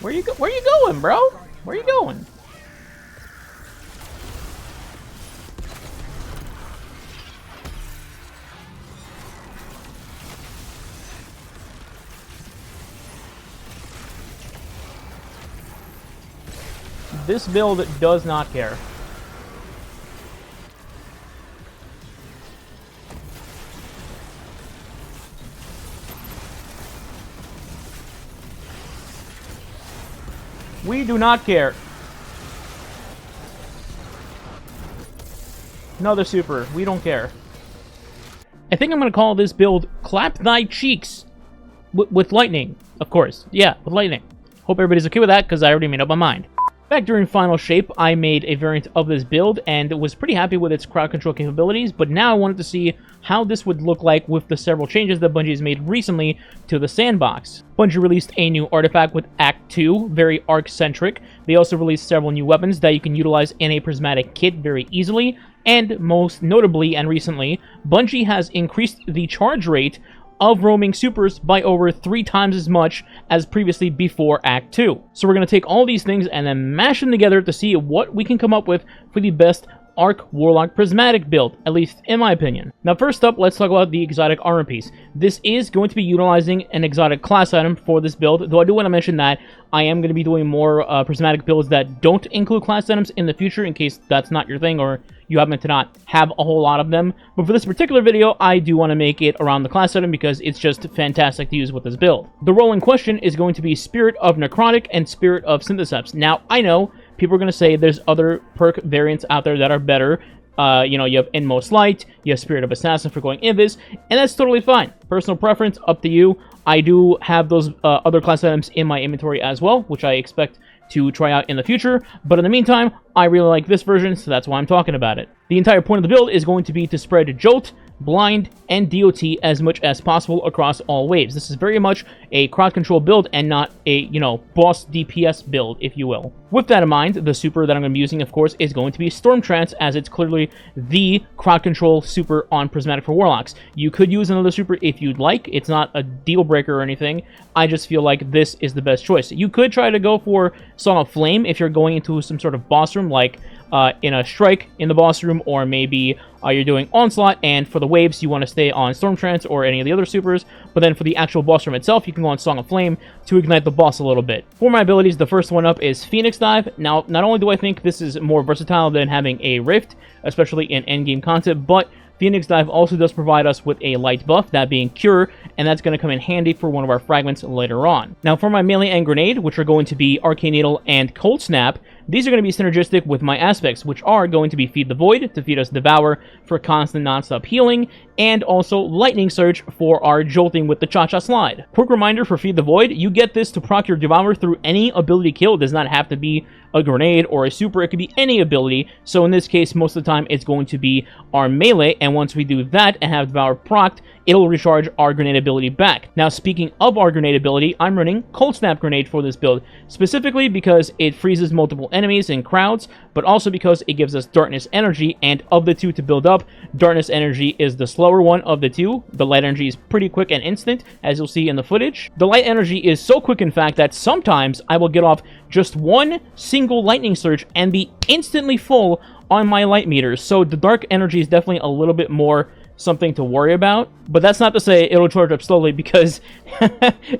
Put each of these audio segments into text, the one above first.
Where you going, bro? Where you going? This build does not care. We do not care. Another super. We don't care. I think I'm going to call this build Clap Thy Cheeks. With lightning, of course. Yeah, with lightning. Hope everybody's okay with that, because I already made up my mind. Back during Final Shape, I made a variant of this build, and was pretty happy with its crowd control capabilities, but now I wanted to see how this would look like with the several changes that Bungie has made recently to the sandbox. Bungie released a new artifact with Act 2, very arc-centric. They also released several new weapons that you can utilize in a prismatic kit very easily, and most notably and recently, Bungie has increased the charge rate of roaming supers by over 3 times as much as previously before Act 2. So we're going to take all these things and then mash them together to see what we can come up with for the best Arc Warlock Prismatic build, at least in my opinion. Now first up, let's talk about the exotic armor piece. This is going to be utilizing an exotic class item for this build, though I do want to mention that I am going to be doing more prismatic builds that don't include class items in the future, in case that's not your thing or you happen to not have a whole lot of them. But for this particular video, I do want to make it around the class item because it's just fantastic to use with this build. The role in question is going to be Spirit of Necrotic and Spirit of Syntheseps. Now, I know people are going to say there's other perk variants out there that are better. You know, you have Inmost Light, you have Spirit of Assassin for going Invis, and that's totally fine. Personal preference, up to you. I do have those other class items in my inventory as well, which I expect to try out in the future, but in the meantime, I really like this version, so that's why I'm talking about it. The entire point of the build is going to be to spread Jolt, Blind, and DOT as much as possible across all waves. This is very much a crowd control build and not a, you know, boss DPS build, if you will. With that in mind, the super that I'm going to be using, of course, is going to be Storm Trance, as it's clearly the crowd control super on Prismatic for Warlocks. You could use another super if you'd like. It's not a deal breaker or anything. I just feel like this is the best choice. You could try to go for Song of Flame if you're going into some sort of boss room, like in a Strike in the boss room, or maybe you're doing Onslaught, and for the waves you want to stay on Storm Trance or any of the other supers, but then for the actual boss room itself, you can go on Song of Flame to ignite the boss a little bit. For my abilities, the first one up is Phoenix Dive. Now, not only do I think this is more versatile than having a Rift, especially in endgame content, but Phoenix Dive also does provide us with a light buff, that being Cure, and that's going to come in handy for one of our fragments later on. Now for my melee and grenade, which are going to be Arcane Needle and Cold Snap, these are going to be synergistic with my aspects, which are going to be Feed the Void, to feed us Devour for constant non-stop healing, and also Lightning Surge for our jolting with the Cha-Cha Slide. Quick reminder for Feed the Void, you get this to proc your Devour through any ability kill. It does not have to be a grenade or a super, it could be any ability. So in this case, most of the time, it's going to be our melee, and once we do that and have Devour procced, it'll recharge our grenade ability back. Now, speaking of our grenade ability, I'm running Cold Snap Grenade for this build, specifically because it freezes multiple enemies and crowds, but also because it gives us Darkness Energy, and of the two to build up, Darkness Energy is the slower one of the two. The Light Energy is pretty quick and instant, as you'll see in the footage. The Light Energy is so quick, in fact, that sometimes I will get off just one single Lightning Surge and be instantly full on my light meters, so the Dark Energy is definitely a little bit more something to worry about, but that's not to say it'll charge up slowly, because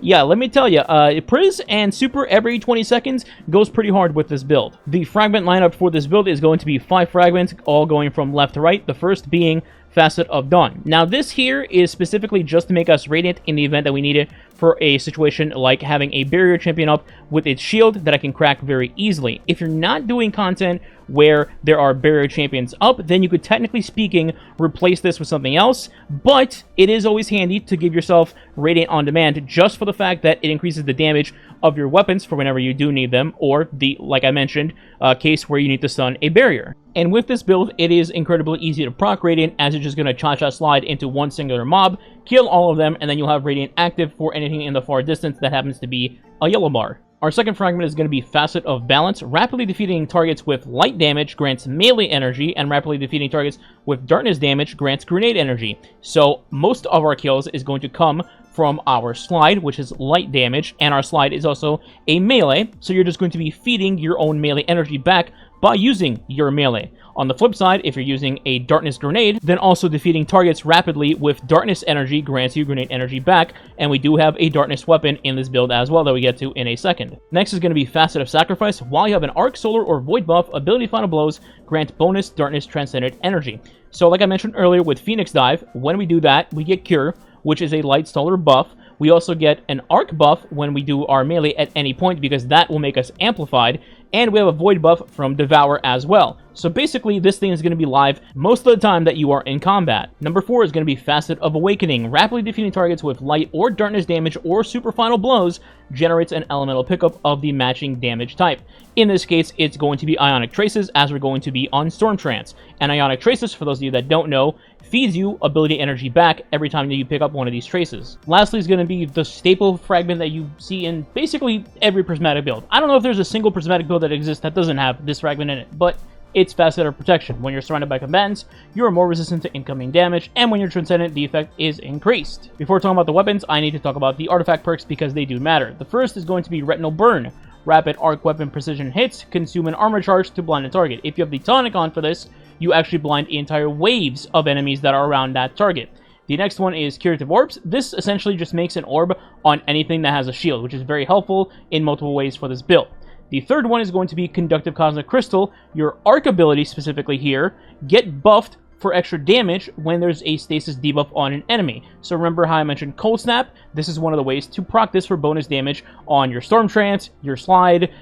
yeah, let me tell you, Priz and Super every 20 seconds goes pretty hard with this build. The fragment lineup for this build is going to be 5 fragments, all going from left to right, the first being Facet of Dawn. Now this here is specifically just to make us radiant in the event that we need it for a situation like having a barrier champion up with its shield that I can crack very easily. If you're not doing content where there are barrier champions up, then you could, technically speaking, replace this with something else, but it is always handy to give yourself Radiant on demand, just for the fact that it increases the damage of your weapons for whenever you do need them, or the, like I mentioned, case where you need to stun a barrier. And with this build, it is incredibly easy to proc Radiant, as it's just going to Cha-Cha Slide into one singular mob, kill all of them, and then you'll have Radiant active for anything in the far distance that happens to be a yellow bar. Our second fragment is going to be Facet of Balance. Rapidly defeating targets with light damage grants melee energy, and rapidly defeating targets with darkness damage grants grenade energy. So most of our kills is going to come from our slide, which is light damage, and our slide is also a melee, so you're just going to be feeding your own melee energy back by using your melee. On the flip side, if you're using a darkness grenade, then also defeating targets rapidly with darkness energy grants you grenade energy back, and we do have a darkness weapon in this build as well that we get to in a second. Next is going to be Facet of Sacrifice. While you have an Arc, Solar, or Void buff, ability Final Blows grant bonus darkness transcendent energy. So like I mentioned earlier with Phoenix Dive, when we do that, we get Cure, which is a light solar buff. We also get an Arc buff when we do our melee at any point, because that will make us amplified, and we have a Void buff from Devour as well. So basically, this thing is going to be live most of the time that you are in combat. Number 4 is going to be Facet of Awakening. Rapidly defeating targets with light or darkness damage or super final blows generates an elemental pickup of the matching damage type. In this case, it's going to be Ionic Traces, as we're going to be on Storm Trance. And Ionic Traces, for those of you that don't know, feeds you ability energy back every time that you pick up one of these traces. Lastly is going to be the staple fragment that you see in basically every prismatic build. I don't know if there's a single prismatic build that exists that doesn't have this fragment in it, but it's Facet of Protection. When you're surrounded by combatants, you are more resistant to incoming damage, and when you're transcendent, the effect is increased. Before talking about the weapons, I need to talk about the artifact perks because they do matter. The first is going to be Retinal Burn. Rapid arc weapon precision hits consume an armor charge to blind a target. If you have the tonic on for this, you actually blind entire waves of enemies that are around that target. The next one is Curative Orbs. This essentially just makes an orb on anything that has a shield, which is very helpful in multiple ways for this build. The third one is going to be Conductive Cosmic Crystal. Your arc ability, specifically here, get buffed for extra damage when there's a stasis debuff on an enemy. So remember how I mentioned Cold Snap? This is one of the ways to proc this for bonus damage on your Storm Trance, your Slide,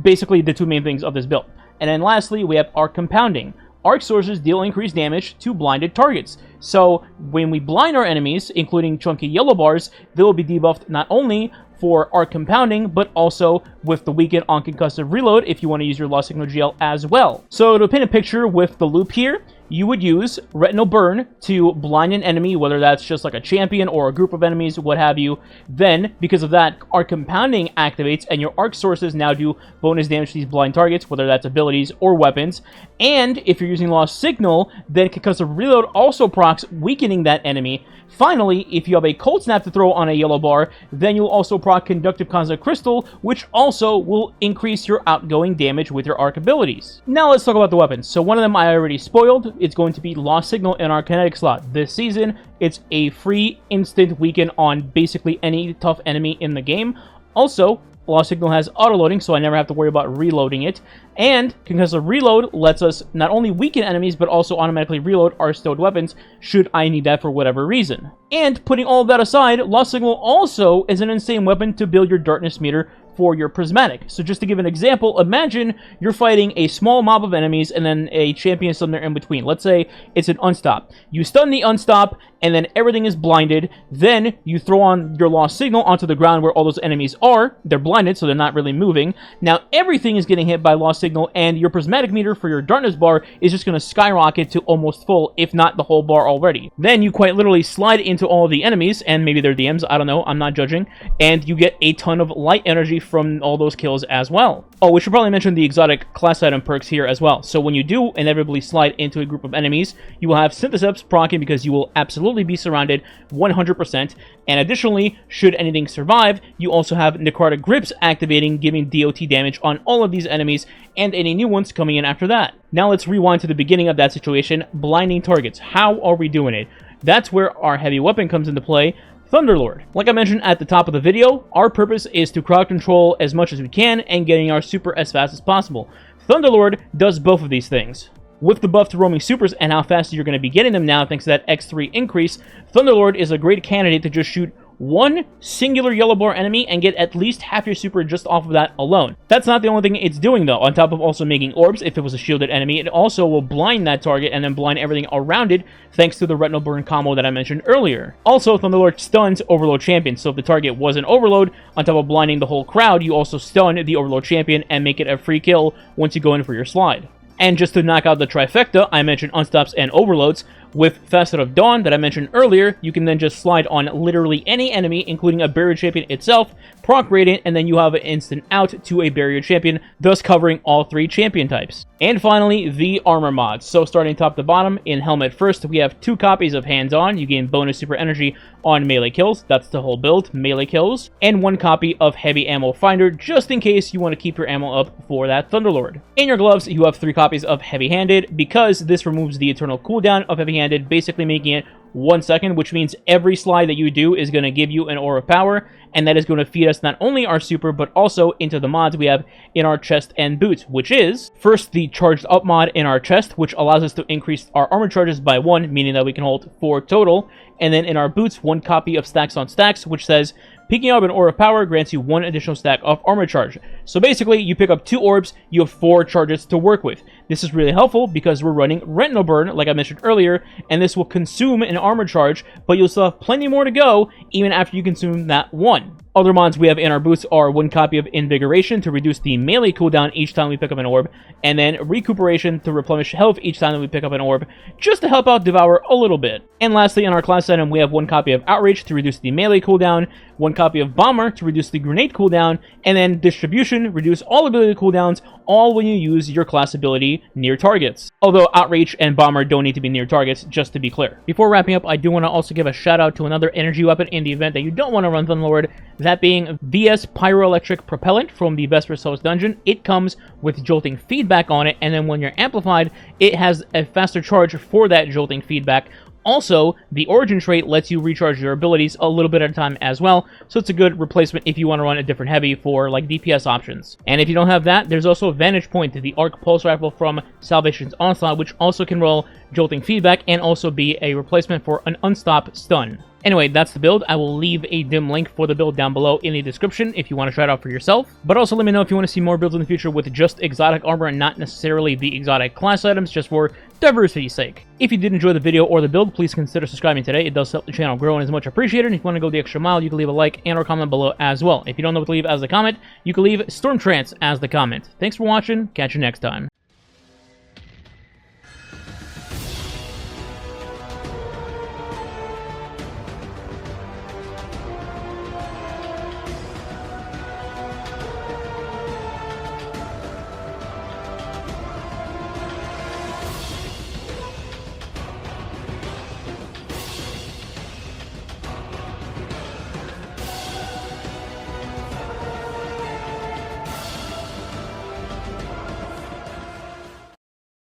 basically the two main things of this build. And then lastly, we have Arc Compounding. Arc sources deal increased damage to blinded targets. So when we blind our enemies, including chunky yellow bars, they will be debuffed not only for Arc Compounding, but also with the weaken on Concussive Reload if you want to use your Lost Signal GL as well. So to paint a picture with the loop here, you would use Retinal Burn to blind an enemy, whether that's just like a champion or a group of enemies, what have you. Then, because of that, Arc Compounding activates, and your Arc sources now do bonus damage to these blind targets, whether that's abilities or weapons. And if you're using Lost Signal, then Concussive Reload also procs, weakening that enemy. Finally, if you have a Cold Snap to throw on a yellow bar, then you'll also proc Conductive Cosmic Crystal, which also will increase your outgoing damage with your Arc abilities. Now let's talk about the weapons. So one of them I already spoiled. It's going to be Lost Signal in our kinetic slot. This season, it's a free instant weaken on basically any tough enemy in the game. Also, Lost Signal has auto-loading, so I never have to worry about reloading it. And Concussive Reload lets us not only weaken enemies, but also automatically reload our stowed weapons, should I need that for whatever reason. And putting all of that aside, Lost Signal also is an insane weapon to build your darkness meter for your prismatic. So just to give an example, imagine you're fighting a small mob of enemies and then a champion somewhere in between. Let's say it's an unstop. You stun the unstop, and then everything is blinded. Then you throw on your Lost Signal onto the ground where all those enemies are. They're blinded, so they're not really moving. Now everything is getting hit by Lost Signal, and your prismatic meter for your darkness bar is just going to skyrocket to almost full, if not the whole bar already. Then you quite literally slide into all the enemies, and maybe they're DMs, I don't know, I'm not judging, and you get a ton of light energy from all those kills as well. Oh, we should probably mention the exotic class item perks here as well. So when you do inevitably slide into a group of enemies, you will have Syntheseps proccing because you will absolutely be surrounded 100%. And additionally, should anything survive, you also have Necrotic Grips activating, giving DOT damage on all of these enemies and any new ones coming in after that. Now let's rewind to the beginning of that situation, blinding targets. How are we doing it? That's where our heavy weapon comes into play, Thunderlord. Like I mentioned at the top of the video, our purpose is to crowd control as much as we can and getting our super as fast as possible. Thunderlord does both of these things. With the buff to roaming supers and how fast you're going to be getting them now thanks to that X3 increase, Thunderlord is a great candidate to just shoot one singular yellow bar enemy and get at least half your super just off of that alone. That's not the only thing it's doing though. On top of also making orbs, if it was a shielded enemy, it also will blind that target and then blind everything around it thanks to the Retinal Burn combo that I mentioned earlier. Also, Thunderlord stuns Overload Champions, so if the target was an Overload, on top of blinding the whole crowd, you also stun the Overload Champion and make it a free kill once you go in for your slide. And just to knock out the trifecta, I mentioned unstops and overloads. With Facet of Dawn that I mentioned earlier, you can then just slide on literally any enemy, including a barrier champion itself, proc Radiant, and then you have an instant out to a barrier champion, thus covering all 3 champion types. And finally, the armor mods. So starting top to bottom, in Helmet first, we have 2 copies of Hands On. You gain bonus super energy on melee kills. That's the whole build, melee kills. And 1 copy of Heavy Ammo Finder, just in case you want to keep your ammo up for that Thunderlord. In your gloves, you have 3 copies of Heavy Handed, because this removes the eternal cooldown of Heavy Handed, basically making it 1 second, which means every slide that you do is going to give you an aura of power, and that is going to feed us not only our super, but also into the mods we have in our chest and boots, which is, first, the charged up mod in our chest, which allows us to increase our armor charges by 1, meaning that we can hold 4 total, and then in our boots, 1 copy of Stacks on Stacks, which says, picking up an Orb of Power grants you 1 additional stack of armor charge. So basically, you pick up 2 orbs, you have 4 charges to work with. This is really helpful because we're running Retinal Burn, like I mentioned earlier, and this will consume an armor charge, but you'll still have plenty more to go, even after you consume that 1. Other mods we have in our boots are 1 copy of Invigoration to reduce the melee cooldown each time we pick up an orb, and then Recuperation to replenish health each time that we pick up an orb, just to help out Devour a little bit. And lastly, in our class item, we have 1 copy of Outrage to reduce the melee cooldown, 1 copy of Bomber to reduce the grenade cooldown, and then Distribution, reduce all ability cooldowns, all when you use your class ability near targets. Although Outrage and Bomber don't need to be near targets, just to be clear. Before wrapping up, I do want to also give a shout out to another energy weapon in the event that you don't want to run Thunderlord, that being VS Pyroelectric Propellant from the Vesper's Host Dungeon. It comes with jolting feedback on it, and then when you're amplified, it has a faster charge for that jolting feedback. Also, the Origin trait lets you recharge your abilities a little bit at a time as well, so it's a good replacement if you want to run a different heavy for like DPS options. And if you don't have that, there's also Vantage Point, the Arc Pulse Rifle from Salvation's Onslaught, which also can roll jolting feedback and also be a replacement for an unstop stun. Anyway, that's the build. I will leave a dim link for the build down below in the description if you want to try it out for yourself. But also let me know if you want to see more builds in the future with just exotic armor and not necessarily the exotic class items, just for diversity's sake. If you did enjoy the video or the build, please consider subscribing today. It does help the channel grow and is much appreciated. And if you want to go the extra mile, you can leave a like and or comment below as well. If you don't know what to leave as the comment, you can leave Storm Trance as the comment. Thanks for watching. Catch you next time.